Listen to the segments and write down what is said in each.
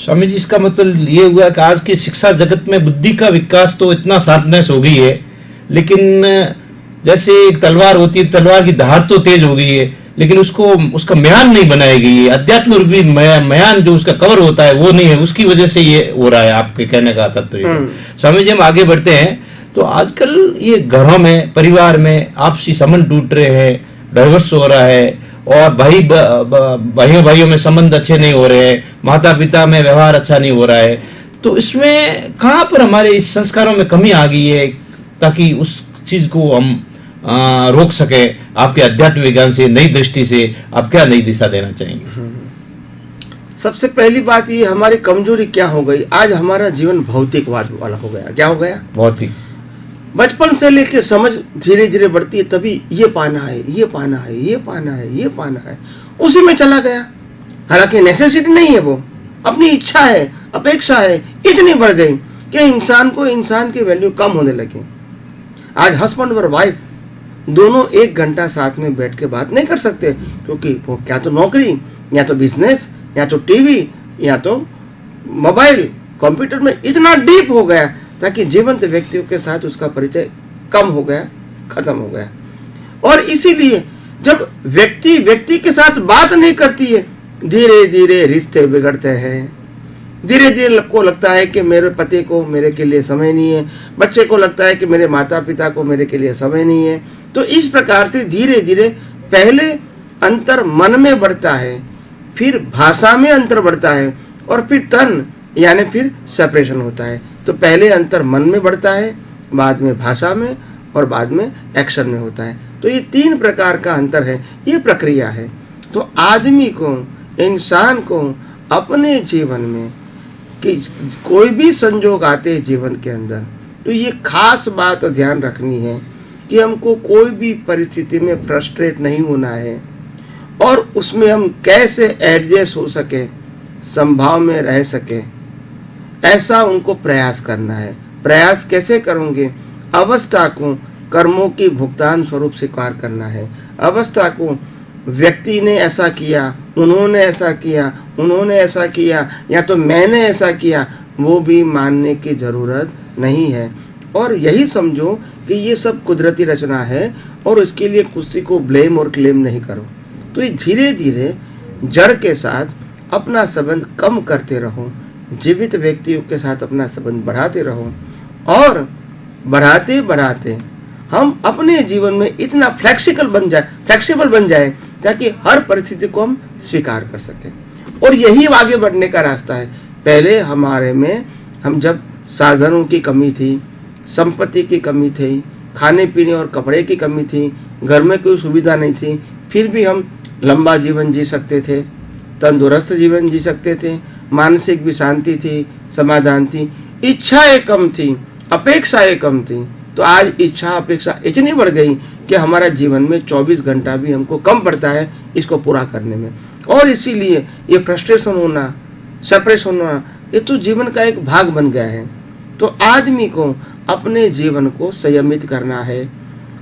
स्वामी जी, इसका मतलब ये हुआ कि आज की शिक्षा जगत में बुद्धि का विकास तो इतना शार्पनेस हो गई है, लेकिन जैसे एक तलवार होती है, तलवार की धार तो तेज हो गई है, लेकिन उसको उसका म्यान नहीं बनाई गई है। अध्यात्म रूपी म्यान जो उसका कवर होता है वो नहीं है, उसकी वजह से ये हो रहा है। आपके कहने का तात्पर्य स्वामी जी, हम आगे बढ़ते हैं तो आजकल ये घरों में, परिवार में आपसी संबंध टूट रहे हैं, डाइवर्स हो रहा है, और भाइयों में संबंध अच्छे नहीं हो रहे हैं, माता पिता में व्यवहार अच्छा नहीं हो रहा है। तो इसमें कहाँ पर हमारे इस संस्कारों में कमी आ गई है, ताकि उस चीज को हम रोक सके? आपके अध्यात्म विज्ञान से, नई दृष्टि से आप क्या नई दिशा देना चाहेंगे? सबसे पहली बात ये, हमारी कमजोरी क्या हो गई, आज हमारा जीवन भौतिकवाद वाला हो गया। क्या हो गया? भौतिक। बचपन से लेकर समझ धीरे धीरे बढ़ती है, तभी ये पाना है, ये पाना है, ये पाना है, ये पाना है, उसी में चला गया। हालांकि नेसेसिटी नहीं है, वो अपनी इच्छा है, अपेक्षा है, इतनी बढ़ गई कि इंसान को, इंसान की वैल्यू कम होने लगी। आज हस्बैंड और वाइफ दोनों 1 घंटा साथ में बैठ के बात नहीं कर सकते, क्योंकि वो क्या तो नौकरी, या तो बिजनेस, या तो टीवी, या तो मोबाइल, कंप्यूटर में इतना डीप हो गया ताकि जीवंत व्यक्तियों के साथ उसका परिचय कम हो गया, खत्म हो गया। और इसीलिए जब व्यक्ति व्यक्ति के साथ बात नहीं करती है, धीरे धीरे रिश्ते बिगड़ते हैं। धीरे धीरे को लगता है कि मेरे पति को मेरे के लिए समय नहीं है, बच्चे को लगता है कि मेरे माता पिता को मेरे के लिए समय नहीं है। तो इस प्रकार से धीरे धीरे पहले अंतर मन में बढ़ता है, फिर भाषा में अंतर बढ़ता है, और फिर तन यानी फिर सेपरेशन होता है। तो पहले अंतर मन में बढ़ता है, बाद में भाषा में, और बाद में एक्शन में होता है। तो ये 3 प्रकार का अंतर है, ये प्रक्रिया है। तो आदमी को, इंसान को अपने जीवन में कि कोई भी संजोग आते हैं जीवन के अंदर, तो ये खास बात ध्यान रखनी है कि हमको कोई भी परिस्थिति में फ्रस्ट्रेट नहीं होना है, और उसमें हम कैसे एडजस्ट हो सके, संभाव में रह सके, ऐसा उनको प्रयास करना है। प्रयास कैसे करोगे? अवस्था को कर्मों की भुगतान स्वरूप स्वीकार करना है। अवस्था को व्यक्ति ने ऐसा किया, उन्होंने ऐसा किया, उन्होंने ऐसा किया, या तो मैंने ऐसा किया, वो भी मानने की जरूरत नहीं है। और यही समझो कि ये सब कुदरती रचना है, और उसके लिए किसी को ब्लेम और क्लेम नहीं करो। तो ये धीरे धीरे जड़ के साथ अपना संबंध कम करते रहो, जीवित व्यक्तियों के साथ अपना संबंध बढ़ाते रहो, और बढ़ाते बढ़ाते हम अपने जीवन में इतना फ्लेक्सिबल बन जाए ताकि हर परिस्थिति को हम स्वीकार कर सकें। और यही आगे बढ़ने का रास्ता है। पहले हमारे में हम जब साधनों की कमी थी, संपत्ति की कमी थी, खाने पीने और कपड़े की कमी थी, घर में कोई सुविधा नहीं थी, फिर भी हम लंबा जीवन जी सकते थे, तंदुरुस्त जीवन जी सकते थे, मानसिक भी शांति थी, समाधान थी, इच्छाएं कम थी, अपेक्षाएं कम थी। तो आज इच्छा अपेक्षा इतनी बढ़ गई कि हमारा जीवन में 24 घंटा भी हमको कम पड़ता है इसको पूरा करने में। और इसीलिए ये फ्रस्ट्रेशन होना, सेपरेशन होना, ये तो जीवन का एक भाग बन गया है। तो आदमी को अपने जीवन को संयमित करना है,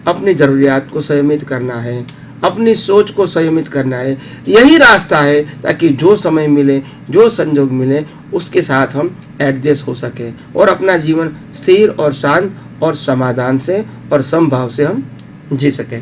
अपनी जरूरियात को संयमित करना है, अपनी सोच को संयमित करना है। यही रास्ता है ताकि जो समय मिले, जो संजोग मिले, उसके साथ हम एडजस्ट हो सके और अपना जीवन स्थिर और शांत और समाधान से और समभाव से हम जी सकें।